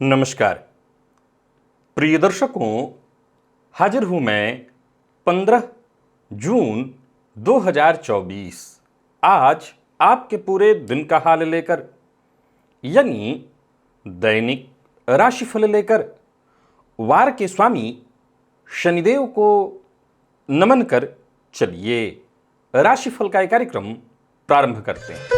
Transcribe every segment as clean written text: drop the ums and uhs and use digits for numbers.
नमस्कार प्रिय दर्शकों, हाजिर हूं मैं 15 जून 2024 आज आपके पूरे दिन का हाल लेकर, यानी दैनिक राशिफल लेकर वार के स्वामी शनिदेव को नमन कर चलिए राशिफल का एक कार्यक्रम प्रारंभ करते हैं।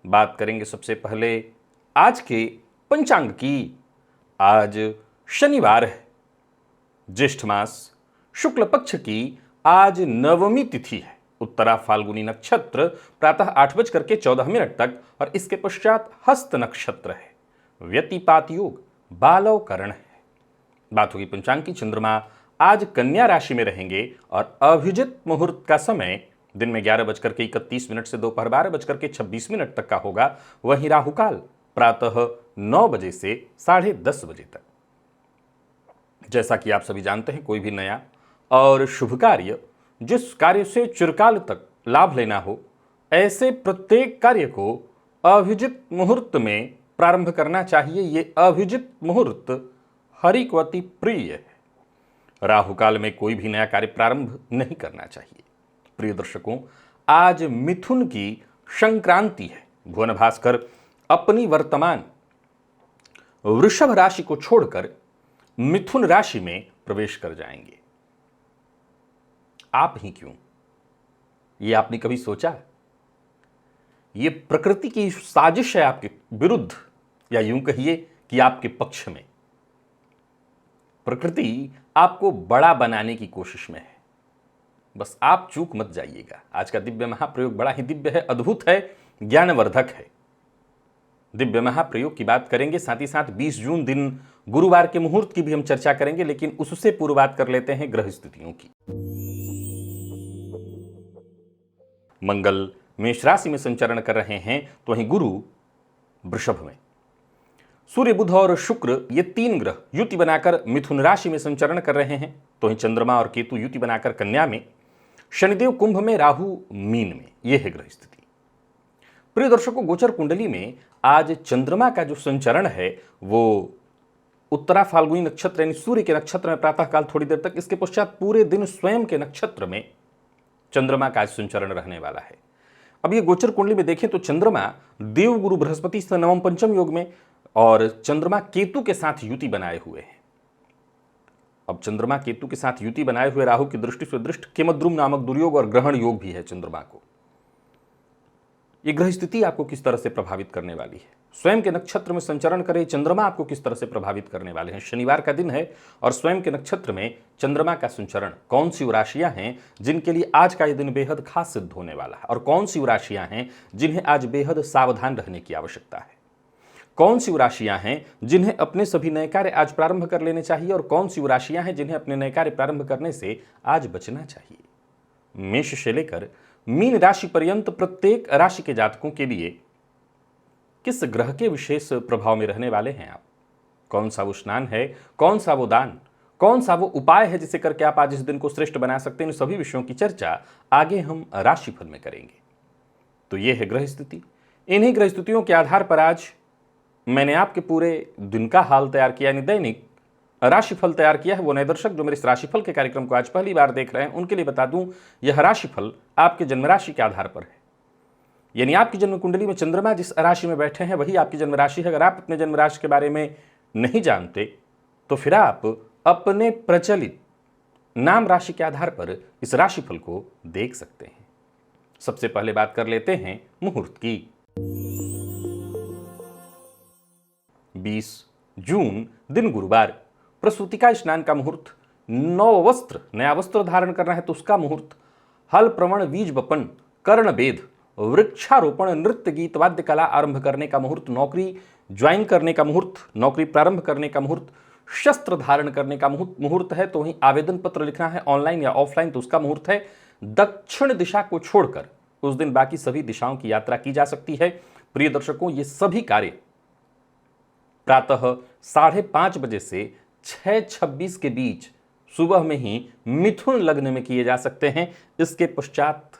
बात करेंगे सबसे पहले आज के पंचांग की। आज शनिवार है, ज्येष्ठ मास शुक्ल पक्ष की आज नवमी तिथि है। उत्तरा फाल्गुनी नक्षत्र प्रातः 8:14 तक और इसके पश्चात हस्त नक्षत्र है। व्यतिपात योग बालव करण है। बात होगी पंचांग की। चंद्रमा आज कन्या राशि में रहेंगे और अभिजित मुहूर्त का समय दिन में 11:31 से दोपहर 12:26 तक का होगा। वहीं राहुकाल प्रातः 9 बजे से 10:30 बजे तक। जैसा कि आप सभी जानते हैं, कोई भी नया और शुभ कार्य, जिस कार्य से चिरकाल तक लाभ लेना हो, ऐसे प्रत्येक कार्य को अभिजित मुहूर्त में प्रारंभ करना चाहिए। ये अभिजित मुहूर्त हरि को अति प्रिय है। राहुकाल में कोई भी नया कार्य प्रारंभ नहीं करना चाहिए। प्रिय दर्शकों, आज मिथुन की संक्रांति है। भुवन भास्कर अपनी वर्तमान वृषभ राशि को छोड़कर मिथुन राशि में प्रवेश कर जाएंगे। आप ही क्यों? ये आपने कभी सोचा? ये प्रकृति की साजिश है आपके विरुद्ध, या यूं कहिए कि आपके पक्ष में। प्रकृति आपको बड़ा बनाने की कोशिश में है, बस आप चूक मत जाइएगा। आज का दिव्य महाप्रयोग बड़ा ही दिव्य है, अद्भुत है, ज्ञानवर्धक है। दिव्य महाप्रयोग की बात करेंगे, साथ ही साथ 20 जून दिन गुरुवार के मुहूर्त की भी हम चर्चा करेंगे, लेकिन उससे पूर्व बात कर लेते हैं ग्रह स्थितियों की। मंगल मेष राशि में संचरण कर रहे हैं, तो वहीं गुरु वृषभ में। सूर्य, बुध और शुक्र ये 3 ग्रह युति बनाकर मिथुन राशि में संचरण कर रहे हैं, तो वहीं चंद्रमा और केतु युति बनाकर कन्या में, शनिदेव कुंभ में, राहु मीन में। यह है ग्रह स्थिति। प्रिय दर्शकों, गोचर कुंडली में आज चंद्रमा का जो संचरण है वो उत्तरा फाल्गुनी नक्षत्र यानी सूर्य के नक्षत्र में प्रातःकाल थोड़ी देर तक, इसके पश्चात पूरे दिन स्वयं के नक्षत्र में चंद्रमा का संचरण रहने वाला है। अब ये गोचर कुंडली में देखें तो चंद्रमा देव गुरु बृहस्पति से नवम पंचम योग में और चंद्रमा केतु के साथ युति बनाए हुए हैं। अब चंद्रमा केतु के साथ युति बनाए हुए राहु की दृष्टि से दृष्ट केमद्रुम नामक दुर्योग और ग्रहण योग भी है चंद्रमा को। यह ग्रह स्थिति आपको किस तरह से प्रभावित करने वाली है? स्वयं के नक्षत्र में संचरण करे चंद्रमा आपको किस तरह से प्रभावित करने वाले हैं? शनिवार का दिन है और स्वयं के नक्षत्र में चंद्रमा का संचरण। कौन सी राशियां हैं जिनके लिए आज का यह दिन बेहद खास सिद्ध होने वाला है, और कौन सी राशियां हैं जिन्हें आज बेहद सावधान रहने की आवश्यकता है? कौन सी राशियां हैं जिन्हें अपने सभी नए कार्य आज प्रारंभ कर लेने चाहिए, और कौन सी राशियां हैं जिन्हें अपने नए कार्य प्रारंभ करने से आज बचना चाहिए? मेष से लेकर मीन राशि पर्यंत प्रत्येक राशि के जातकों के लिए किस ग्रह के विशेष प्रभाव में रहने वाले हैं आप? कौन सा वो स्नान है, कौन सा वो दान, कौन सा वो उपाय है जिसे करके आप आज इस दिन को श्रेष्ठ बना सकते हैं? इन सभी विषयों की चर्चा आगे हम राशिफल में करेंगे। तो ये है ग्रह स्थिति। इन्हीं ग्रह स्थितियों के आधार पर आज मैंने आपके पूरे दिन का हाल तैयार किया, यानी दैनिक राशिफल तैयार किया है। वो नए दर्शक जो मेरे इस राशिफल के कार्यक्रम को आज पहली बार देख रहे हैं, उनके लिए बता दूं, यह राशिफल आपके जन्म राशि के आधार पर है। यानी आपकी जन्म कुंडली में चंद्रमा जिस राशि में बैठे हैं वही आपकी जन्म राशि है। अगर आप अपने जन्म राशि के बारे में नहीं जानते तो फिर आप अपने प्रचलित नाम राशि के आधार पर इस राशिफल को देख सकते हैं। सबसे पहले बात कर लेते हैं मुहूर्त की। 20 जून, दिन गुरुवार, प्रसूतिका स्नान का मुहूर्त, नव वस्त्र, नया वस्त्र धारण करना है तो उसका मुहूर्त, हल प्रवण बीज बपन, कर्ण भेद, वृक्षारोपण, नृत्य गीत वाद्य कला आरंभ करने का मुहूर्त, नौकरी ज्वाइन करने का मुहूर्त, नौकरी प्रारंभ करने का मुहूर्त, शस्त्र धारण करने का मुहूर्त है तो वहीं आवेदन पत्र लिखना है ऑनलाइन या ऑफलाइन तो उसका मुहूर्त है। दक्षिण दिशा को छोड़कर उस दिन बाकी सभी दिशाओं की यात्रा की जा सकती है। प्रिय दर्शकों, ये सभी कार्य प्रातः 5:30 बजे से 6:26 के बीच सुबह में ही मिथुन लग्न में किए जा सकते हैं, इसके पश्चात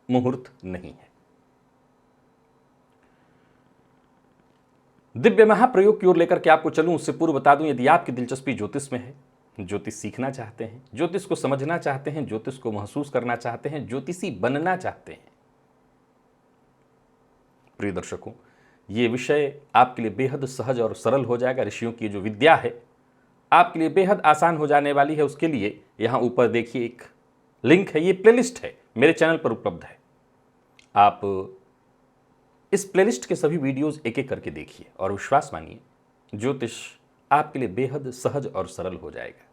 मुहूर्त नहीं है। दिव्य महाप्रयोग की ओर लेकर के आपको चलूं उससे पूर्व बता दूं, यदि आपकी दिलचस्पी ज्योतिष में है, ज्योतिष सीखना चाहते हैं, ज्योतिष को समझना चाहते हैं, ज्योतिष को महसूस करना चाहते हैं, ज्योतिषी बनना चाहते हैं, प्रिय दर्शकों, ये विषय आपके लिए बेहद सहज और सरल हो जाएगा। ऋषियों की जो विद्या है आपके लिए बेहद आसान हो जाने वाली है। उसके लिए यहां ऊपर देखिए एक लिंक है, ये प्लेलिस्ट है, मेरे चैनल पर उपलब्ध है। आप इस प्लेलिस्ट के सभी वीडियोस एक एक करके देखिए और विश्वास मानिए, ज्योतिष आपके लिए बेहद सहज और सरल हो जाएगा।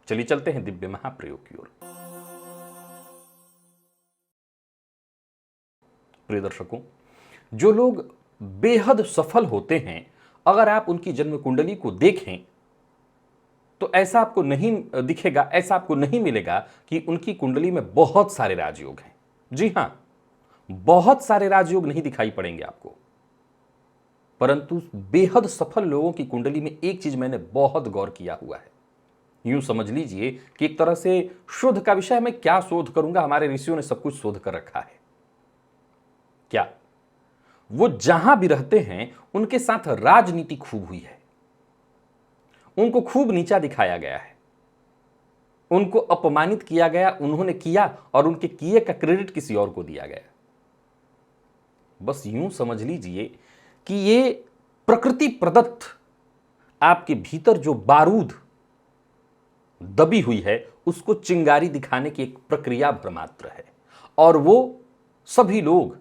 चलिए चलते हैं दिव्य महाप्रयोग की ओर। प्रिय दर्शकों, जो लोग बेहद सफल होते हैं, अगर आप उनकी जन्म कुंडली को देखें तो ऐसा आपको नहीं दिखेगा, ऐसा आपको नहीं मिलेगा कि उनकी कुंडली में बहुत सारे राजयोग हैं। जी हां, बहुत सारे राजयोग नहीं दिखाई पड़ेंगे आपको, परंतु बेहद सफल लोगों की कुंडली में एक चीज मैंने बहुत गौर किया हुआ है। यूं समझ लीजिए कि एक तरह से शोध का विषय, मैं क्या शोध करूंगा, हमारे ऋषियों ने सब कुछ शोध कर रखा है। क्या वो जहां भी रहते हैं उनके साथ राजनीति खूब हुई है, उनको खूब नीचा दिखाया गया है, उनको अपमानित किया गया, उन्होंने किया और उनके किए का क्रेडिट किसी और को दिया गया। बस यूं समझ लीजिए कि ये प्रकृति प्रदत्त आपके भीतर जो बारूद दबी हुई है उसको चिंगारी दिखाने की एक प्रक्रिया भर मात्र है। और वो सभी लोग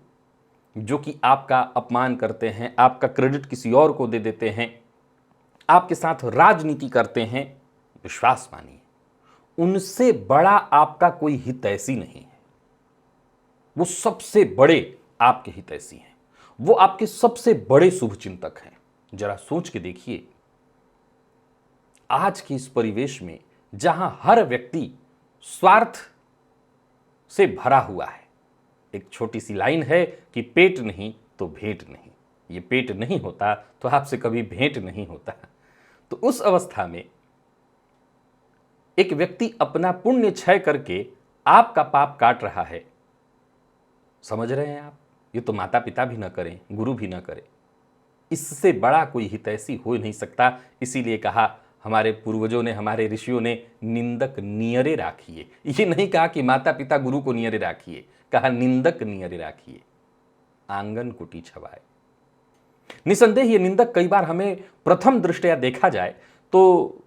जो कि आपका अपमान करते हैं, आपका क्रेडिट किसी और को दे देते हैं, आपके साथ राजनीति करते हैं, विश्वास मानिए उनसे बड़ा आपका कोई हितैषी नहीं है। वो सबसे बड़े आपके हितैषी हैं, वो आपके सबसे बड़े शुभचिंतक हैं। जरा सोच के देखिए, आज के इस परिवेश में जहां हर व्यक्ति स्वार्थ से भरा हुआ है, एक छोटी सी लाइन है कि पेट नहीं तो भेंट नहीं। ये पेट नहीं होता तो आपसे कभी भेंट नहीं होता। तो उस अवस्था में एक व्यक्ति अपना पुण्य क्षय करके आपका पाप काट रहा है। समझ रहे हैं आप? ये तो माता पिता भी ना करें, गुरु भी ना करें, इससे बड़ा कोई हितैषी हो नहीं सकता। इसीलिए कहा हमारे पूर्वजों ने, हमारे ऋषियों ने, निंदक नियरे राखिए। ये नहीं कहा कि माता पिता गुरु को नियरे राखिए, कहा निंदक नियरे राखिए, आंगन कुटी छवाए। निसंदेह ये निंदक कई बार हमें प्रथम दृष्टया देखा जाए तो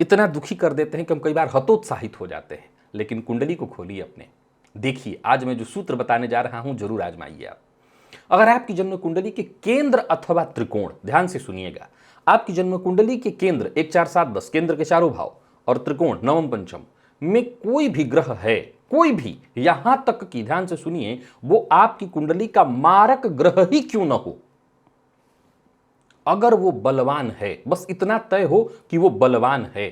इतना दुखी कर देते हैं कि हम कई बार हतोत्साहित हो जाते हैं। लेकिन कुंडली को खोलिए अपने, देखिए आज मैं जो सूत्र बताने जा रहा हूं जरूर आजमाइए आप। अगर आपकी जन्म कुंडली के केंद्र अथवा त्रिकोण, ध्यान से सुनिएगा, आपकी जन्म कुंडली के केंद्र 1 4 7 10 केंद्र के चारों भाव और त्रिकोण नवम पंचम में कोई भी ग्रह है, कोई भी, यहां तक कि ध्यान से सुनिए, वो आपकी कुंडली का मारक ग्रह ही क्यों ना हो, अगर वो बलवान है, बस इतना तय हो कि वो बलवान है,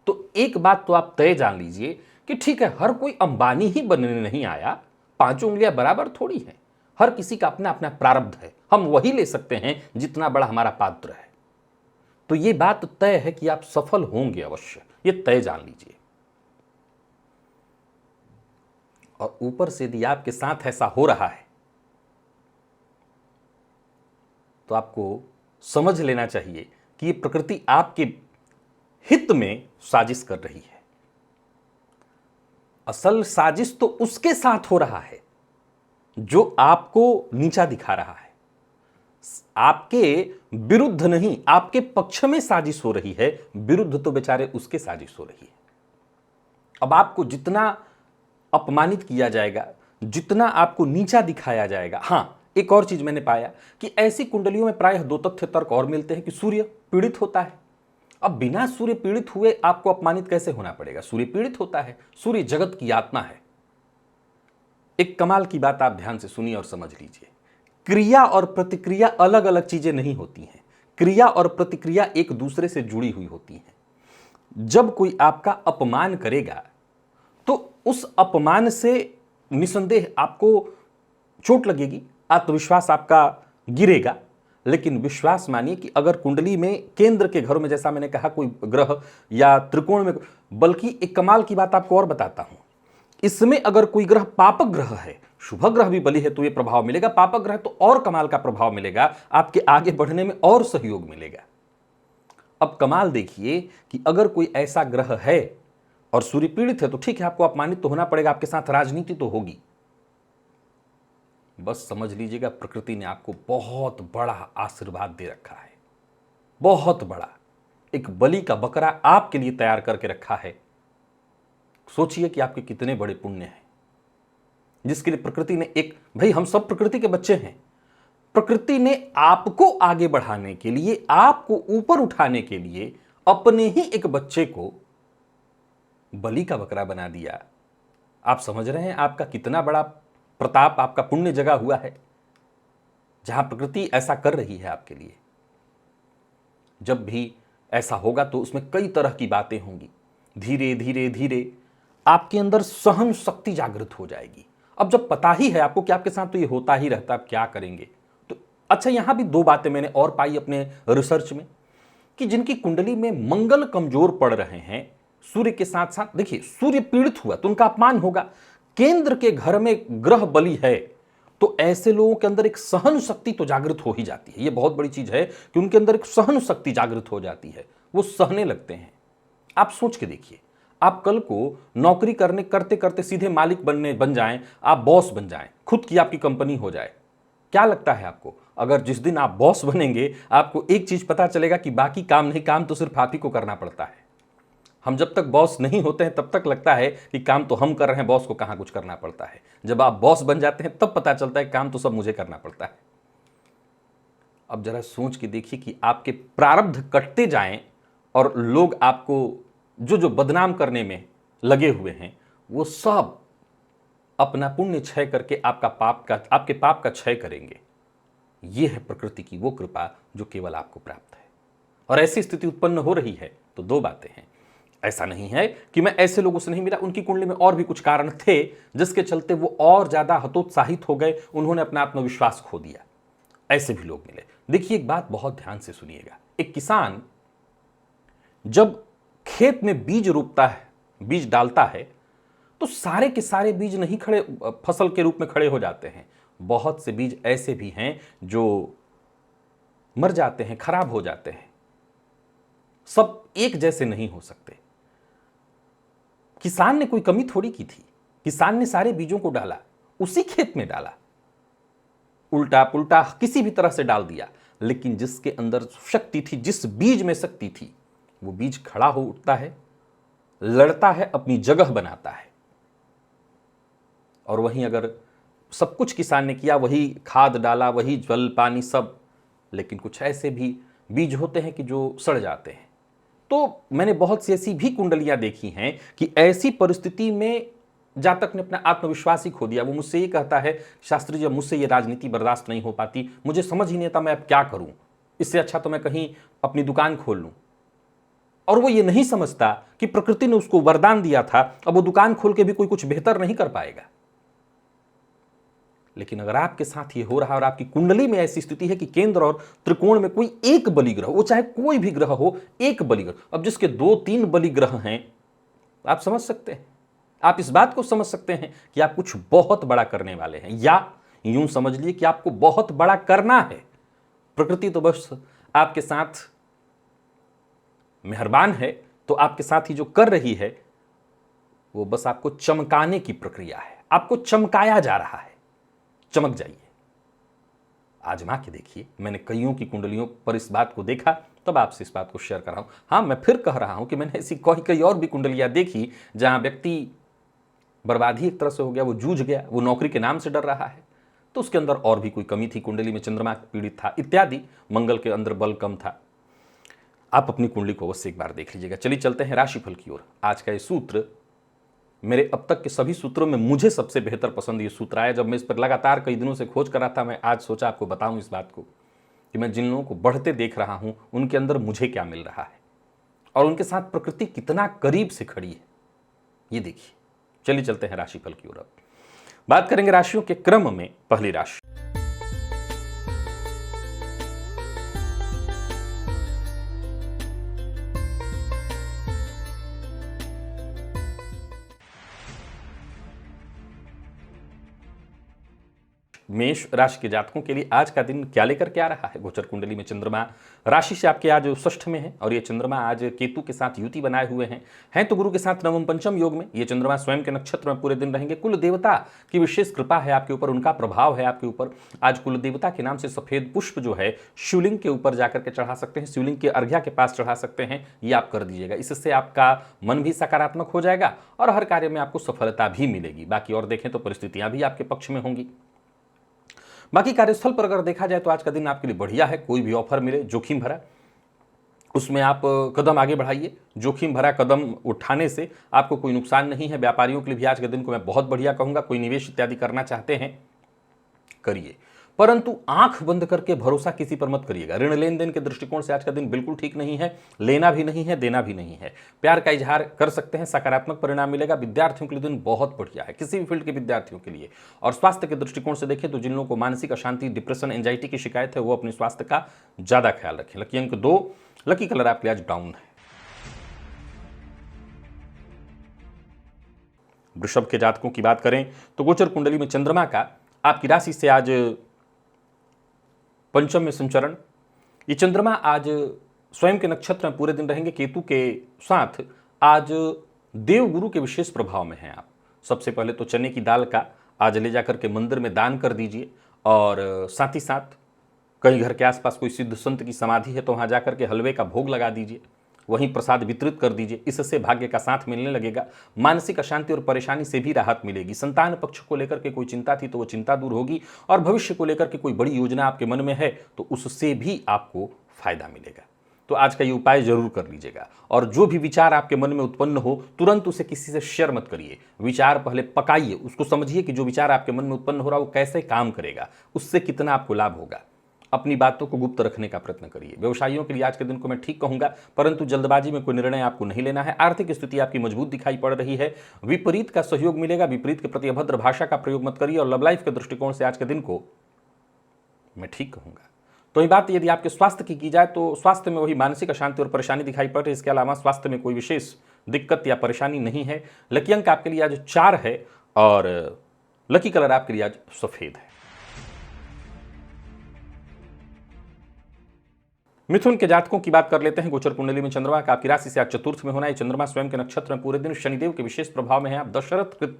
तो एक बात तो आप तय जान लीजिए कि ठीक है, हर कोई अंबानी ही बनने नहीं आया, 5 उंगलियां बराबर थोड़ी हैं, हर किसी का अपना अपना प्रारब्ध है, हम वही ले सकते हैं जितना बड़ा हमारा पात्र है। तो ये बात तय है कि आप सफल होंगे अवश्य, ये तय जान लीजिए। और ऊपर से यदि आपके साथ ऐसा हो रहा है तो आपको समझ लेना चाहिए कि ये प्रकृति आपके हित में साजिश कर रही है। असल साजिश तो उसके साथ हो रहा है जो आपको नीचा दिखा रहा है, आपके विरुद्ध नहीं, आपके पक्ष में साजिश हो रही है, विरुद्ध तो बेचारे उसके साजिश हो रही है। अब आपको जितना अपमानित किया जाएगा, जितना आपको नीचा दिखाया जाएगा, हां एक और चीज मैंने पाया कि ऐसी कुंडलियों में प्रायः दो तथ्य तर्क और मिलते हैं कि सूर्य पीड़ित होता है। अब बिना सूर्य पीड़ित हुए आपको अपमानित कैसे होना पड़ेगा? सूर्य पीड़ित होता है, सूर्य जगत की आत्मा है। एक कमाल की बात आप ध्यान से सुनिए और समझ लीजिए। क्रिया और प्रतिक्रिया अलग अलग चीजें नहीं होती हैं। क्रिया और प्रतिक्रिया एक दूसरे से जुड़ी हुई होती हैं। जब कोई आपका अपमान करेगा तो उस अपमान से निसंदेह आपको चोट लगेगी, आत्मविश्वास आपका गिरेगा। लेकिन विश्वास मानिए कि अगर कुंडली में केंद्र के घरों में, जैसा मैंने कहा, कोई ग्रह या त्रिकोण में, बल्कि एक कमाल की बात आपको और बताता हूं, इसमें अगर कोई ग्रह पापक ग्रह है, शुभ ग्रह भी बलि है तो यह प्रभाव मिलेगा, पापक ग्रह तो और कमाल का प्रभाव मिलेगा, आपके आगे बढ़ने में और सहयोग मिलेगा। अब कमाल देखिए कि अगर कोई ऐसा ग्रह है और सूर्य पीड़ित है तो ठीक है, आपको अपमानित तो होना पड़ेगा, आपके साथ राजनीति तो होगी। बस समझ लीजिएगा, प्रकृति ने आपको बहुत बड़ा आशीर्वाद दे रखा है, बहुत बड़ा। एक बलि का बकरा आपके लिए तैयार करके रखा है। सोचिए कि आपके कितने बड़े पुण्य हैं, जिसके लिए प्रकृति ने एक, भाई हम सब प्रकृति के बच्चे हैं, प्रकृति ने आपको आगे बढ़ाने के लिए, आपको ऊपर उठाने के लिए अपने ही एक बच्चे को बलि का बकरा बना दिया। आप समझ रहे हैं आपका कितना बड़ा प्रताप, आपका पुण्य जगा हुआ है, जहां प्रकृति ऐसा कर रही है आपके लिए। जब भी ऐसा होगा तो उसमें कई तरह की बातें होंगी। धीरे धीरे धीरे आपके अंदर सहन शक्ति जागृत हो जाएगी। अब जब पता ही है आपको कि आपके साथ तो ये होता ही रहता, आप क्या करेंगे? तो अच्छा, यहां भी दो बातें मैंने और पाई अपने रिसर्च में कि जिनकी कुंडली में मंगल कमजोर पड़ रहे हैं सूर्य के साथ साथ, देखिए सूर्य पीड़ित हुआ तो उनका अपमान होगा, केंद्र के घर में ग्रह बलि है तो ऐसे लोगों के अंदर एक सहन शक्ति तो जागृत हो ही जाती है। यह बहुत बड़ी चीज है कि उनके अंदर एक सहन शक्ति जागृत हो जाती है, वो सहने लगते हैं। आप सोच के देखिए, आप कल को नौकरी करते करते सीधे मालिक बन जाएं, आप बॉस बन जाएं, खुद की आपकी कंपनी हो जाए। क्या लगता है आपको, अगर जिस दिन आप बॉस बनेंगे आपको एक चीज पता चलेगा कि बाकी काम नहीं, काम तो सिर्फ आप ही को करना पड़ता है। हम जब तक बॉस नहीं होते हैं तब तक लगता है कि काम तो हम कर रहे हैं, बॉस को कहां कुछ करना पड़ता है। जब आप बॉस बन जाते हैं तब पता चलता है काम तो सब मुझे करना पड़ता है। अब जरा सोच के देखिए कि आपके प्रारब्ध कटते जाएं और लोग आपको जो जो बदनाम करने में लगे हुए हैं वो सब अपना पुण्य क्षय करके आपके पाप का क्षय करेंगे। यह है प्रकृति की वो कृपा जो केवल आपको प्राप्त है। और ऐसी स्थिति उत्पन्न हो रही है तो दो बातें हैं। ऐसा नहीं है कि मैं ऐसे लोगों से नहीं मिला, उनकी कुंडली में और भी कुछ कारण थे जिसके चलते वो और ज्यादा हतोत्साहित हो गए, उन्होंने अपना आत्मविश्वास खो दिया। ऐसे भी लोग मिले। देखिए एक बात बहुत ध्यान से सुनिएगा, एक किसान जब खेत में बीज रोपता है, बीज डालता है, तो सारे के सारे बीज नहीं खड़े फसल के रूप में खड़े हो जाते हैं। बहुत से बीज ऐसे भी हैं जो मर जाते हैं, खराब हो जाते हैं। सब एक जैसे नहीं हो सकते। किसान ने कोई कमी थोड़ी की थी, किसान ने सारे बीजों को डाला, उसी खेत में डाला, उल्टा पुल्टा किसी भी तरह से डाल दिया, लेकिन जिसके अंदर शक्ति थी, जिस बीज में शक्ति थी, वो बीज खड़ा हो उठता है, लड़ता है, अपनी जगह बनाता है। और वहीं अगर सब कुछ किसान ने किया, वही खाद डाला, वही जल पानी सब, लेकिन कुछ ऐसे भी बीज होते हैं कि जो सड़ जाते हैं। तो मैंने बहुत सी ऐसी भी कुंडलियां देखी हैं कि ऐसी परिस्थिति में जातक ने अपना आत्मविश्वास ही खो दिया। वो मुझसे ये कहता है, शास्त्री जी मुझसे ये राजनीति बर्दाश्त नहीं हो पाती, मुझे समझ ही नहीं आता मैं अब क्या करूं, इससे अच्छा तो मैं कहीं अपनी दुकान खोल लूं। और वो ये नहीं समझता कि प्रकृति ने उसको वरदान दिया था, अब वो दुकान खोल के भी कोई कुछ बेहतर नहीं कर पाएगा। लेकिन अगर आपके साथ ये हो रहा है और आपकी कुंडली में ऐसी स्थिति है कि केंद्र और त्रिकोण में कोई एक बलि ग्रह, वो चाहे कोई भी ग्रह हो, एक बलि ग्रह, अब जिसके 2-3 बलि ग्रह हैं, आप समझ सकते हैं, आप इस बात को समझ सकते हैं कि आप कुछ बहुत बड़ा करने वाले हैं, या यूं समझ लीजिए कि आपको बहुत बड़ा करना है। प्रकृति तो बस आपके साथ मेहरबान है, तो आपके साथ ही जो कर रही है वो बस आपको चमकाने की प्रक्रिया है, आपको चमकाया जा रहा है। चमक जाइए, आजमा के देखिए। मैंने कईयों की कुंडलियों पर इस बात को देखा, तब आपसे इस बात को शेयर कर रहा हूं। हां, मैं फिर कह रहा हूं कि मैंने ऐसी कई और भी कुंडलियां देखी जहां व्यक्ति बर्बादी एक तरह से हो गया, वो जूझ गया, वो नौकरी के नाम से डर रहा है, तो उसके अंदर और भी कोई कमी थी, कुंडली में चंद्रमा पीड़ित था इत्यादि, मंगल के अंदर बल कम था। आप अपनी कुंडली को अवश्य एक बार देख लीजिएगा। चलिए चलते हैं राशिफल की ओर। आज का ये सूत्र, मेरे अब तक के सभी सूत्रों में मुझे सबसे बेहतर पसंद ये सूत्र आया। जब मैं इस पर लगातार कई दिनों से खोज कर रहा था, मैं आज सोचा आपको बताऊं इस बात को कि मैं जिन लोगों को बढ़ते देख रहा हूं उनके अंदर मुझे क्या मिल रहा है और उनके साथ प्रकृति कितना करीब से खड़ी है, ये देखिए। चलिए चलते हैं राशिफल की ओर। अब बात करेंगे राशियों के क्रम में। पहली राशि मेष राशि के जातकों के लिए आज का दिन क्या लेकर के आ रहा है। गोचर कुंडली में चंद्रमा राशि से आपके आज षष्ठ में है और ये चंद्रमा आज केतु के साथ युति बनाए हुए हैं तो गुरु के साथ नवम पंचम योग में। ये चंद्रमा स्वयं के नक्षत्र में पूरे दिन रहेंगे। कुल देवता की विशेष कृपा है आपके ऊपर, उनका प्रभाव है आपके ऊपर। आज कुल देवता के नाम से सफेद पुष्प जो है शिवलिंग के ऊपर जाकर के चढ़ा सकते हैं, शिवलिंग के अर्घ्या के पास चढ़ा सकते हैं, ये आप कर दीजिएगा। इससे आपका मन भी सकारात्मक हो जाएगा और हर कार्य में आपको सफलता भी मिलेगी। बाकी और देखें तो परिस्थितियां भी आपके पक्ष में होंगी। बाकी कार्यस्थल पर अगर देखा जाए तो आज का दिन आपके लिए बढ़िया है। कोई भी ऑफर मिले जोखिम भरा, उसमें आप कदम आगे बढ़ाइए। जोखिम भरा कदम उठाने से आपको कोई नुकसान नहीं है। व्यापारियों के लिए भी आज के दिन को मैं बहुत बढ़िया कहूंगा। कोई निवेश इत्यादि करना चाहते हैं करिए, परंतु आंख बंद करके भरोसा किसी पर मत करिएगा। ऋण लेन देन के दृष्टिकोण से आज का दिन बिल्कुल ठीक नहीं है। लेना भी नहीं है, देना भी नहीं है। प्यार का इजहार कर सकते हैं, सकारात्मक परिणाम मिलेगा। विद्यार्थियों के लिए दिन बहुत बढ़िया है, किसी भी फील्ड के विद्यार्थियों के लिए। और स्वास्थ्य के दृष्टिकोण से देखें तो जिन लोगों को मानसिक अशांति, डिप्रेशन, एंजाइटी की शिकायत है वो अपने स्वास्थ्य का ज्यादा ख्याल रखें। लकी अंक 2, लकी कलर आपके आज ब्राउन है। वृषभ के जातकों की बात करें तो गोचर कुंडली में चंद्रमा का आपकी राशि से आज पंचम में संचरण। ये चंद्रमा आज स्वयं के नक्षत्र में पूरे दिन रहेंगे। केतु के साथ आज देवगुरु के विशेष प्रभाव में हैं आप। सबसे पहले तो चने की दाल का आज ले जाकर के मंदिर में दान कर दीजिए और साथ ही साथ कहीं घर के आसपास कोई सिद्ध संत की समाधि है तो वहाँ जाकर के हलवे का भोग लगा दीजिए, वहीं प्रसाद वितरित कर दीजिए। इससे भाग्य का साथ मिलने लगेगा। मानसिक अशांति और परेशानी से भी राहत मिलेगी। संतान पक्ष को लेकर के कोई चिंता थी तो वो चिंता दूर होगी और भविष्य को लेकर के कोई बड़ी योजना आपके मन में है तो उससे भी आपको फायदा मिलेगा। तो आज का ये उपाय जरूर कर लीजिएगा। और जो भी विचार आपके मन में उत्पन्न हो तुरंत उसे किसी से शेयर मत करिए। विचार पहले पकाइए, उसको समझिए कि जो विचार आपके मन में उत्पन्न हो रहा है वो कैसे काम करेगा, उससे कितना आपको लाभ होगा। अपनी बातों को गुप्त रखने का प्रयत्न करिए। व्यवसायियों के लिए आज के दिन को मैं ठीक कहूंगा, परंतु जल्दबाजी में कोई निर्णय आपको नहीं लेना है। आर्थिक स्थिति आपकी मजबूत दिखाई पड़ रही है। विपरीत का सहयोग मिलेगा। विपरीत के प्रति अभद्र भाषा का प्रयोग मत करिए। और लव लाइफ के दृष्टिकोण से आज के दिन को मैं ठीक कहूंगा। तो ये बात यदि आपके स्वास्थ्य की जाए तो स्वास्थ्य में वही मानसिक अशांति और परेशानी दिखाई पड़ रही है। इसके अलावा स्वास्थ्य में कोई विशेष दिक्कत या परेशानी नहीं है। लकी अंक आपके लिए आज 4 है और लकी कलर आपके लिए आज सफेद है। मिथुन के जातकों की बात कर लेते हैं। गोचर कुंडली में चंद्रमा का आपकी राशि से आज चतुर्थ में होना है। चंद्रमा स्वयं के नक्षत्र में पूरे दिन शनिदेव के विशेष प्रभाव में है। आप दशरथ कृत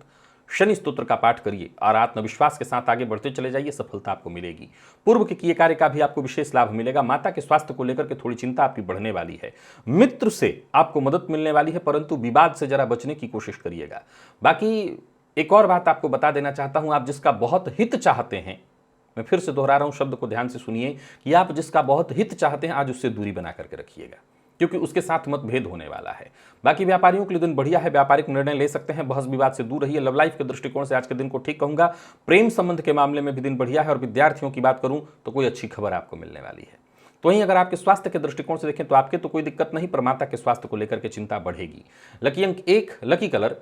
शनि स्तोत्र का पाठ करिए और आत्मविश्वास के साथ आगे बढ़ते चले जाइए, सफलता आपको मिलेगी। पूर्व के किए कार्य का भी आपको विशेष लाभ मिलेगा। माता के स्वास्थ्य को लेकर के थोड़ी चिंता आपकी बढ़ने वाली है। मित्र से आपको मदद मिलने वाली है, परंतु विवाद से जरा बचने की कोशिश करिएगा। बाकी एक और बात आपको बता देना चाहता हूं, आप जिसका बहुत हित चाहते हैं, मैं फिर से दोहरा रहा हूं, शब्द को ध्यान से सुनिए, कि आप जिसका बहुत हित चाहते हैं आज उससे दूरी बना करके रखिएगा, क्योंकि उसके साथ मतभेद होने वाला है। बाकी व्यापारियों के लिए दिन बढ़िया है। व्यापारिक निर्णय ले सकते हैं। बहस विवाद से दूर रहिए। लव लाइफ के दृष्टिकोण से आज के दिन को ठीक कहूंगा। प्रेम संबंध के मामले में भी दिन बढ़िया है। और विद्यार्थियों की बात करूं तो कोई अच्छी खबर आपको मिलने वाली है। तो वहीं अगर आपके स्वास्थ्य के दृष्टिकोण से देखें तो आपके तो कोई दिक्कत नहीं, पर माता के स्वास्थ्य को लेकर के चिंता बढ़ेगी। लकी अंक 1, लकी कलर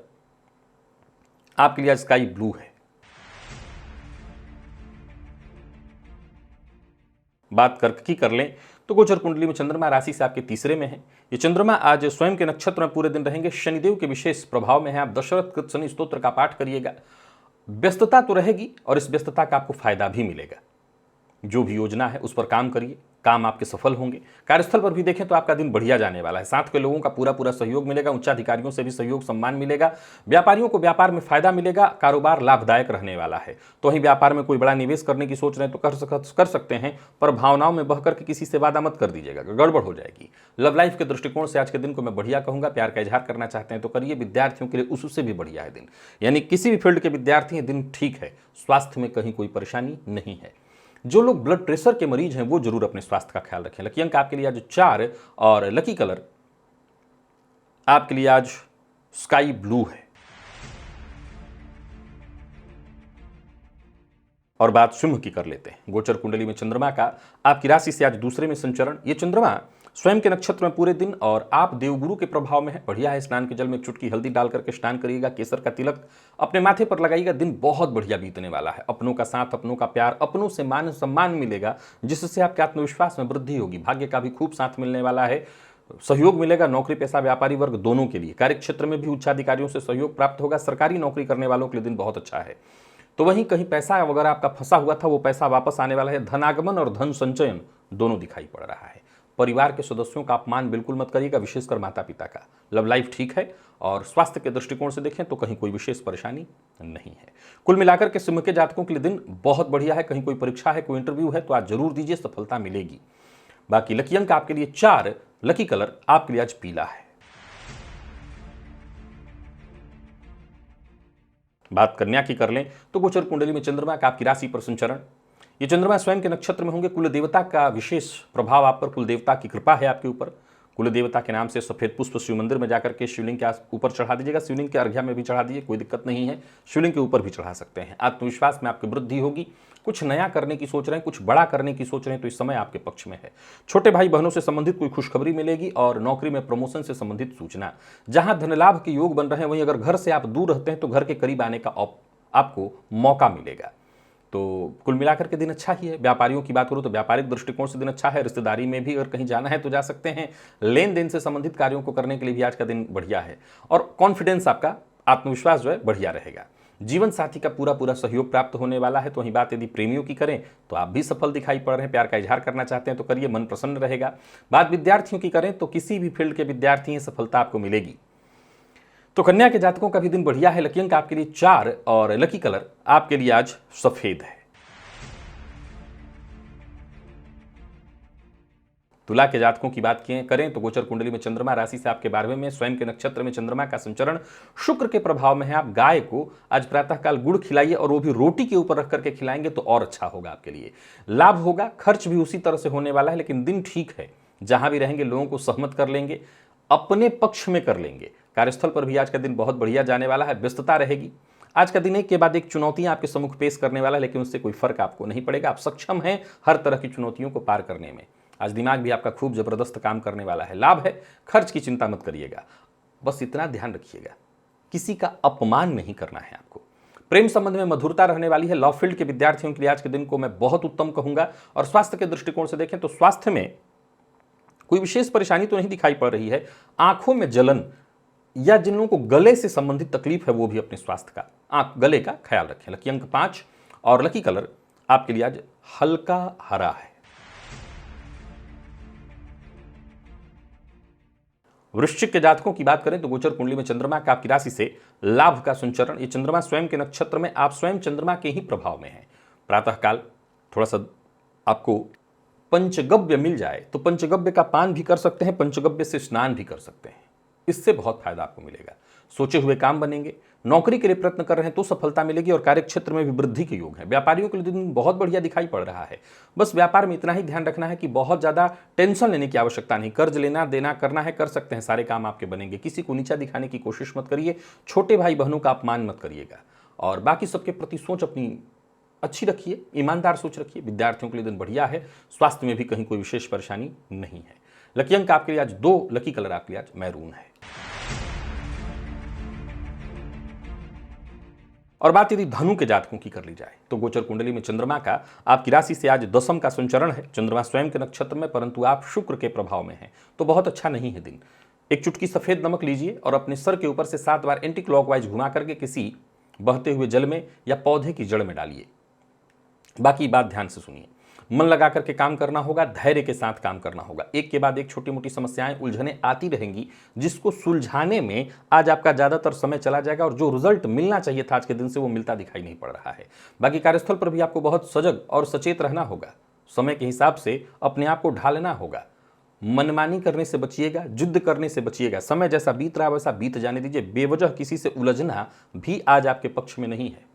आपके लिए स्काई ब्लू है। बात कर्क की कर लें तो गोचर कुंडली में चंद्रमा राशि से आपके तीसरे में है। ये चंद्रमा आज स्वयं के नक्षत्र में पूरे दिन रहेंगे। शनिदेव के विशेष प्रभाव में है। आप दशरथ कृत शनि स्तोत्र का पाठ करिएगा। व्यस्तता तो रहेगी और इस व्यस्तता का आपको फायदा भी मिलेगा। जो भी योजना है उस पर काम करिए। काम आपके सफल होंगे। कार्यस्थल पर भी देखें तो आपका दिन बढ़िया जाने वाला है। साथ के लोगों का पूरा पूरा सहयोग मिलेगा, उच्चाधिकारियों से भी सहयोग सम्मान मिलेगा। व्यापारियों को व्यापार में फायदा मिलेगा, कारोबार लाभदायक रहने वाला है। तो वहीं व्यापार में कोई बड़ा निवेश करने की सोच रहे हैं तो कर सकते हैं, पर भावनाओं में बहकर के किसी से वादा मत कर दीजिएगा, गड़बड़ हो जाएगी। लव लाइफ के दृष्टिकोण से आज के दिन को मैं बढ़िया कहूंगा। प्यार का इजहार करना चाहते हैं तो करिए। विद्यार्थियों के लिए उससे भी बढ़िया है दिन, यानी किसी भी फील्ड के विद्यार्थी हैं, दिन ठीक है। स्वास्थ्य में कहीं कोई परेशानी नहीं है। जो लोग ब्लड प्रेशर के मरीज हैं वो जरूर अपने स्वास्थ्य का ख्याल रखें। लकी अंक आपके लिए आज 4 और लकी कलर आपके लिए आज स्काई ब्लू है। और बात सिंह की कर लेते हैं। गोचर कुंडली में चंद्रमा का आपकी राशि से आज दूसरे में संचरण। ये चंद्रमा स्वयं के नक्षत्र में पूरे दिन और आप देवगुरु के प्रभाव में है। बढ़िया है। स्नान के जल में एक चुटकी हल्दी डाल करके स्नान करिएगा, केसर का तिलक अपने माथे पर लगाइएगा। दिन बहुत बढ़िया बीतने वाला है। अपनों का साथ, अपनों का प्यार, अपनों से मान सम्मान मिलेगा, जिससे आपके आत्मविश्वास में वृद्धि होगी। भाग्य का भी खूब साथ मिलने वाला है। सहयोग मिलेगा नौकरी पेशा व्यापारी वर्ग दोनों के लिए। कार्यक्षेत्र में भी उच्चाधिकारियों से सहयोग प्राप्त होगा। सरकारी नौकरी करने वालों के लिए दिन बहुत अच्छा है। तो वहीं कहीं पैसा वगैरह आपका फंसा हुआ था, वो पैसा वापस आने वाला है। धनागमन और धन संचयन दोनों दिखाई पड़ रहा है। परिवार के सदस्यों का अपमान बिल्कुल मत करिएगा, विशेषकर माता पिता का। लव लाइफ ठीक है और स्वास्थ्य के दृष्टिकोण से देखें तो कहीं कोई विशेष परेशानी नहीं है। कुल मिलाकर के सिंह के जातकों के लिए दिन बहुत बढ़िया है। कहीं कोई परीक्षा है, कोई इंटरव्यू है तो आज जरूर दीजिए, सफलता मिलेगी। बाकी लकी अंक आपके लिए 4, लकी कलर आपके लिए आज पीला है। बात कन्या की कर लें तो गोचर कुंडली में चंद्रमा का आपकी राशि पर संचरण। ये चंद्रमा स्वयं के नक्षत्र में होंगे। कुल देवता का विशेष प्रभाव आप पर, कुल देवता की कृपा है आपके ऊपर। कुल देवता के नाम से सफेद पुष्प शिव मंदिर में जाकर के शिवलिंग के ऊपर चढ़ा दीजिएगा। शिवलिंग के अर्घ्या में भी चढ़ा दीजिए, कोई दिक्कत नहीं है। शिवलिंग के ऊपर भी चढ़ा सकते हैं। आत्मविश्वास में आपकी वृद्धि होगी। कुछ नया करने की सोच रहे हैं, कुछ बड़ा करने की सोच रहे हैं तो इस समय आपके पक्ष में है। छोटे भाई बहनों से संबंधित कोई खुशखबरी मिलेगी और नौकरी में प्रमोशन से संबंधित सूचना। जहां धन लाभ के योग बन रहे हैं, वहीं अगर घर से आप दूर रहते हैं तो घर के करीब आने का आपको मौका मिलेगा। तो कुल मिलाकर के दिन अच्छा ही है। व्यापारियों की बात करूं तो व्यापारिक दृष्टिकोण से दिन अच्छा है। रिश्तेदारी में भी अगर कहीं जाना है तो जा सकते हैं। लेन देन से संबंधित कार्यों को करने के लिए भी आज का दिन बढ़िया है और कॉन्फिडेंस आपका, आत्मविश्वास जो है बढ़िया रहेगा। जीवन साथी का पूरा पूरा सहयोग प्राप्त होने वाला है। तो वहीं बात यदि प्रेमियों की करें तो आप भी सफल दिखाई पड़ रहे हैं। प्यार का इजहार करना चाहते हैं तो करिए, मन प्रसन्न रहेगा। बात विद्यार्थियों की करें तो किसी भी फील्ड के विद्यार्थी हैं, सफलता आपको मिलेगी। तो कन्या के जातकों का भी दिन बढ़िया है। लकी अंक आपके लिए 4 और लकी कलर आपके लिए आज सफेद है। तुला के जातकों की बात करें तो गोचर कुंडली में चंद्रमा राशि से आपके 12वें में, स्वयं के नक्षत्र में चंद्रमा का संचरण शुक्र के प्रभाव में है। आप गाय को आज प्रातःकाल गुड़ खिलाइए और वो भी रोटी के ऊपर रख करके खिलाएंगे तो और अच्छा होगा आपके लिए। लाभ होगा, खर्च भी उसी तरह से होने वाला है, लेकिन दिन ठीक है। जहां भी रहेंगे लोगों को सहमत कर लेंगे, अपने पक्ष में कर लेंगे। कार्यस्थल पर भी आज का दिन बहुत बढ़िया जाने वाला है। व्यस्तता रहेगी। आज का दिन एक के बाद एक चुनौतियां आपके सम्मुख पेश करने वाला है, लेकिन उससे कोई फर्क आपको नहीं पड़ेगा। आप सक्षम हैं हर तरह की चुनौतियों को पार करने में। आज दिमाग भी आपका खूब जबरदस्त काम करने वाला है। लाभ है, खर्च की चिंता मत करिएगा। बस इतना ध्यान रखिएगा, किसी का अपमान नहीं करना है आपको। प्रेम संबंध में मधुरता रहने वाली है। लॉ फील्ड के विद्यार्थियों के लिए आज के दिन को मैं बहुत उत्तम कहूंगा। और स्वास्थ्य के दृष्टिकोण से देखें तो स्वास्थ्य में कोई विशेष परेशानी तो नहीं दिखाई पड़ रही है। आंखों में जलन या जिन लोगों को गले से संबंधित तकलीफ है वो भी अपने स्वास्थ्य का, गले का ख्याल रखें। लकी अंक 5 और लकी कलर आपके लिए आज हल्का हरा है। वृश्चिक के जातकों की बात करें तो गोचर कुंडली में चंद्रमा का आपकी राशि से लाभ का संचरण। ये चंद्रमा स्वयं के नक्षत्र में, आप स्वयं चंद्रमा के ही प्रभाव में है। प्रातःकाल थोड़ा सा आपको पंचगव्य मिल जाए तो पंचगव्य का पान भी कर सकते हैं, पंचगव्य से स्नान भी कर सकते हैं। इससे बहुत फायदा आपको मिलेगा। सोचे हुए काम बनेंगे। नौकरी के लिए प्रयत्न कर रहे हैं तो सफलता मिलेगी और कार्यक्षेत्र में भी वृद्धि के योग है। व्यापारियों के लिए दिन बहुत बढ़िया दिखाई पड़ रहा है। बस व्यापार में इतना ही ध्यान रखना है कि बहुत ज्यादा टेंशन लेने की आवश्यकता नहीं। कर्ज लेना देना करना है, कर सकते हैं, सारे काम आपके बनेंगे। किसी को नीचा दिखाने की कोशिश मत करिए। छोटे भाई बहनों का अपमान मत करिएगा और बाकी सबके प्रति सोच अपनी अच्छी रखिए, ईमानदार सोच रखिए। विद्यार्थियों के लिए दिन बढ़िया है। स्वास्थ्य में भी कहीं कोई विशेष परेशानी नहीं है। लकी अंक आपके लिए आज 2, लकी कलर आपके लिए आज मैरून है। और बात यदि धनु के जातकों की कर ली जाए तो गोचर कुंडली में चंद्रमा का आपकी राशि से आज 10वें का संचरण है। चंद्रमा स्वयं के नक्षत्र में, परंतु आप शुक्र के प्रभाव में हैं, तो बहुत अच्छा नहीं है दिन। एक चुटकी सफेद नमक लीजिए और अपने सर के ऊपर से 7 बार एंटी क्लॉकवाइज घुमा करके किसी बहते हुए जल में या पौधे की जड़ में डालिए। बाकी बात ध्यान से सुनिए। मन लगा करके काम करना होगा, धैर्य के साथ काम करना होगा। एक के बाद एक छोटी मोटी समस्याएं, उलझनें आती रहेंगी, जिसको सुलझाने में आज आपका ज़्यादातर समय चला जाएगा और जो रिजल्ट मिलना चाहिए था आज के दिन से वो मिलता दिखाई नहीं पड़ रहा है। बाकी कार्यस्थल पर भी आपको बहुत सजग और सचेत रहना होगा, समय के हिसाब से अपने आप को ढालना होगा, मनमानी करने से बचिएगा, जिद्द करने से बचिएगा। समय जैसा बीत रहा है वैसा बीत जाने दीजिए। बेवजह किसी से उलझना भी आज आपके पक्ष में नहीं है।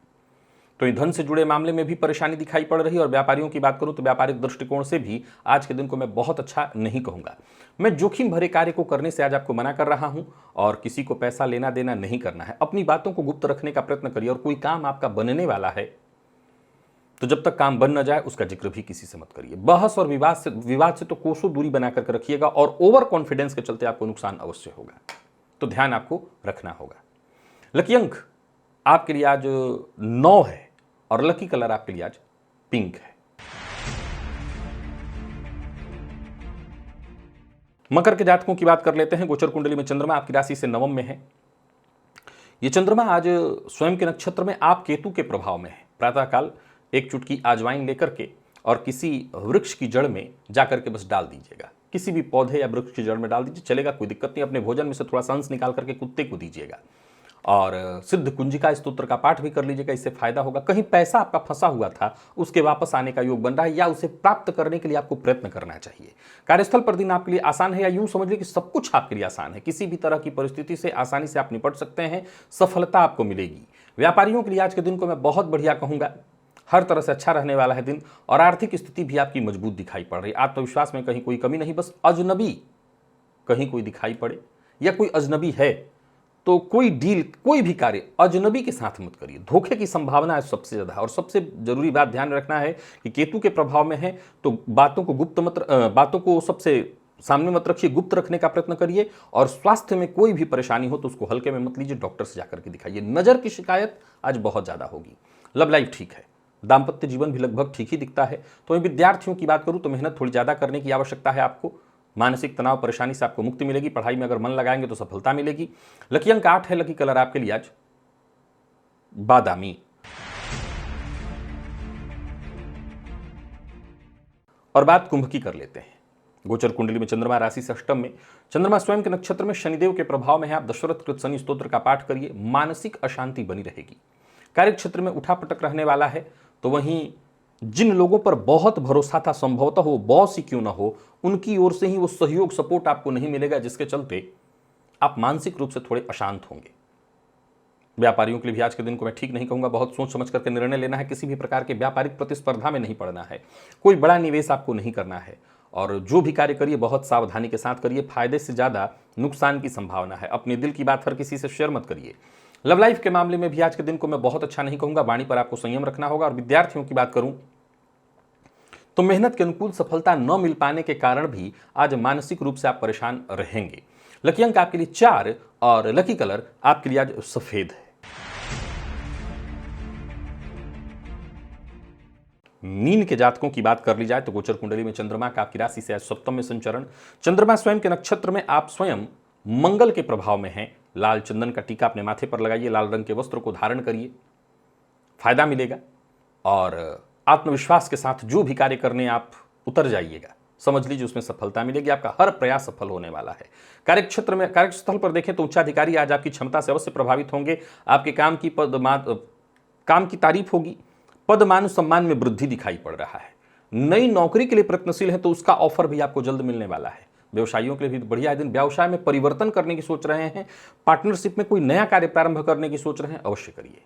तो धन से जुड़े मामले में भी परेशानी दिखाई पड़ रही है। और व्यापारियों की बात करूं तो व्यापारिक दृष्टिकोण से भी आज के दिन को मैं बहुत अच्छा नहीं कहूंगा। मैं जोखिम भरे कार्य को करने से आज आपको मना कर रहा हूं और किसी को पैसा लेना देना नहीं करना है। अपनी बातों को गुप्त रखने का प्रयत्न करिए और कोई काम आपका बनने वाला है तो जब तक काम बन न जाए उसका जिक्र भी किसी से मत करिए। बहस और विवाद से तो कोसों दूरी बना करके रखिएगा और ओवर कॉन्फिडेंस के चलते आपको नुकसान अवश्य होगा, तो ध्यान आपको रखना होगा। लकी अंक आपके लिए आज 9 है और लकी कलर आपके लिए आज पिंक है। मकर के जातकों की बात कर लेते हैं। गोचर कुंडली में चंद्रमा आपकी राशि से नवम में है। यह चंद्रमा आज स्वयं के नक्षत्र में आप केतु के प्रभाव में है। प्रातःकाल एक चुटकी अजवाइन लेकर के और किसी वृक्ष की जड़ में जाकर के बस डाल दीजिएगा। किसी भी पौधे या वृक्ष की जड़ में डाल दीजिए, चलेगा, कोई दिक्कत नहीं। अपने भोजन में से थोड़ा सा अंश निकाल करके कुत्ते को दीजिएगा और सिद्ध कुंजिका स्तोत्र का पाठ भी कर लीजिएगा, इससे फायदा होगा। कहीं पैसा आपका फंसा हुआ था उसके वापस आने का योग बन रहा है या उसे प्राप्त करने के लिए आपको प्रयत्न करना चाहिए। कार्यस्थल पर दिन आपके लिए आसान है, या यूं समझ लीजिए कि सब कुछ आपके लिए आसान है। किसी भी तरह की परिस्थिति से आसानी से आप निपट सकते हैं, सफलता आपको मिलेगी। व्यापारियों के लिए आज के दिन को मैं बहुत बढ़िया कहूंगा, हर तरह से अच्छा रहने वाला है दिन और आर्थिक स्थिति भी आपकी मजबूत दिखाई पड़ रही है। आत्मविश्वास में कहीं कोई कमी नहीं, बस अजनबी कहीं कोई दिखाई पड़े या कोई अजनबी है तो कोई डील, कोई भी कार्य अजनबी के साथ मत करिए। धोखे की संभावना है सबसे ज्यादा। और सबसे जरूरी बात ध्यान रखना है कि केतु के प्रभाव में है तो बातों को सबसे सामने मत रखिए, गुप्त रखने का प्रयत्न करिए। और स्वास्थ्य में कोई भी परेशानी हो तो उसको हल्के में मत लीजिए, डॉक्टर से जाकर के दिखाइए। नजर की शिकायत आज बहुत ज्यादा होगी। लव लाइफ ठीक है, दाम्पत्य जीवन भी लगभग ठीक ही दिखता है। तो विद्यार्थियों की बात करूं तो मेहनत थोड़ी ज्यादा करने की आवश्यकता है आपको। मानसिक तनाव परेशानी से आपको मुक्ति मिलेगी। पढ़ाई में अगर मन लगाएंगे तो सफलता मिलेगी। लकी अंक 8 है। लकी कलर आपके लिए आज बादामी। और बात कुंभ की कर लेते हैं। गोचर कुंडली में चंद्रमा राशि से अष्टम में, चंद्रमा स्वयं के नक्षत्र में शनिदेव के प्रभाव में है। आप दशरथ कृत शनि स्तोत्र का पाठ करिए, मानसिक अशांति बनी रहेगी। कार्य क्षेत्र में उठापटक रहने वाला है, तो वहीं जिन लोगों पर बहुत भरोसा था, संभवतः वो बॉस ही क्यों ना हो, उनकी ओर से ही वो सहयोग सपोर्ट आपको नहीं मिलेगा, जिसके चलते आप मानसिक रूप से थोड़े अशांत होंगे। व्यापारियों के लिए भी आज के दिन को मैं ठीक नहीं कहूंगा। बहुत सोच समझ करके निर्णय लेना है। किसी भी प्रकार के व्यापारिक प्रतिस्पर्धा में नहीं पड़ना है। कोई बड़ा निवेश आपको नहीं करना है और जो भी कार्य करिए बहुत सावधानी के साथ करिए। फायदे से ज्यादा नुकसान की संभावना है। अपने दिल की बात हर किसी से शेयर मत करिए। लव लाइफ के मामले में भी आज के दिन को मैं बहुत अच्छा नहीं कहूंगा। वाणी पर आपको संयम रखना होगा। और विद्यार्थियों की बात करूं तो मेहनत के अनुकूल सफलता न मिल पाने के कारण भी आज मानसिक रूप से आप परेशान रहेंगे। लकी अंक आपके लिए 4 और लकी कलर आपके लिए आज सफेद है। मीन के जातकों की बात कर ली जाए तो गोचर कुंडली में चंद्रमा का आपकी राशि से आज सप्तम में संचरण। चंद्रमा स्वयं के नक्षत्र में, आप स्वयं मंगल के प्रभाव में हैं। लाल चंदन का टीका अपने माथे पर लगाइए, लाल रंग के वस्त्र को धारण करिए, फायदा मिलेगा। और आत्मविश्वास के साथ जो भी कार्य करने आप उतर जाइएगा, समझ लीजिए उसमें सफलता मिलेगी। आपका हर प्रयास सफल होने वाला है। कार्यक्षेत्र में, कार्यस्थल पर देखें तो उच्चाधिकारी आज आपकी क्षमता से अवश्य प्रभावित होंगे। आपके काम की तारीफ होगी। पद मान सम्मान में वृद्धि दिखाई पड़ रहा है। नई नौकरी के लिए प्रयत्नशील है तो उसका ऑफर भी आपको जल्द मिलने वाला है। व्यवसायियों के लिए भी बढ़िया दिन। व्यवसाय में परिवर्तन करने की सोच रहे हैं, पार्टनरशिप में कोई नया कार्य प्रारंभ करने की सोच रहे हैं, अवश्य करिए।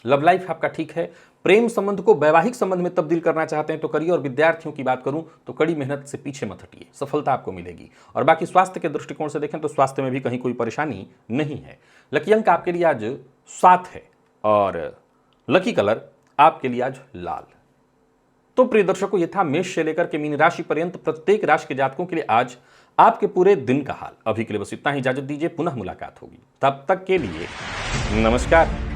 लव लाइफ आपका ठीक है। प्रेम संबंध को वैवाहिक संबंध में तब्दील करना चाहते हैं तो करिए। और विद्यार्थियों की बात करूं तो कड़ी मेहनत से पीछे मत हटिए, सफलता आपको मिलेगी। और बाकी स्वास्थ्य के दृष्टिकोण से देखें तो स्वास्थ्य में भी कहीं कोई परेशानी नहीं है। लकी अंक आपके लिए आज 7 है और लकी कलर आपके लिए आज लाल। तो प्रिय दर्शकों, ये था मेष से लेकर के मीन राशि पर्यंत प्रत्येक राशि के जातकों के लिए आज आपके पूरे दिन का हाल। अभी के लिए बस इतना ही, इजाजत दीजिए, पुनः मुलाकात होगी। तब तक के लिए नमस्कार।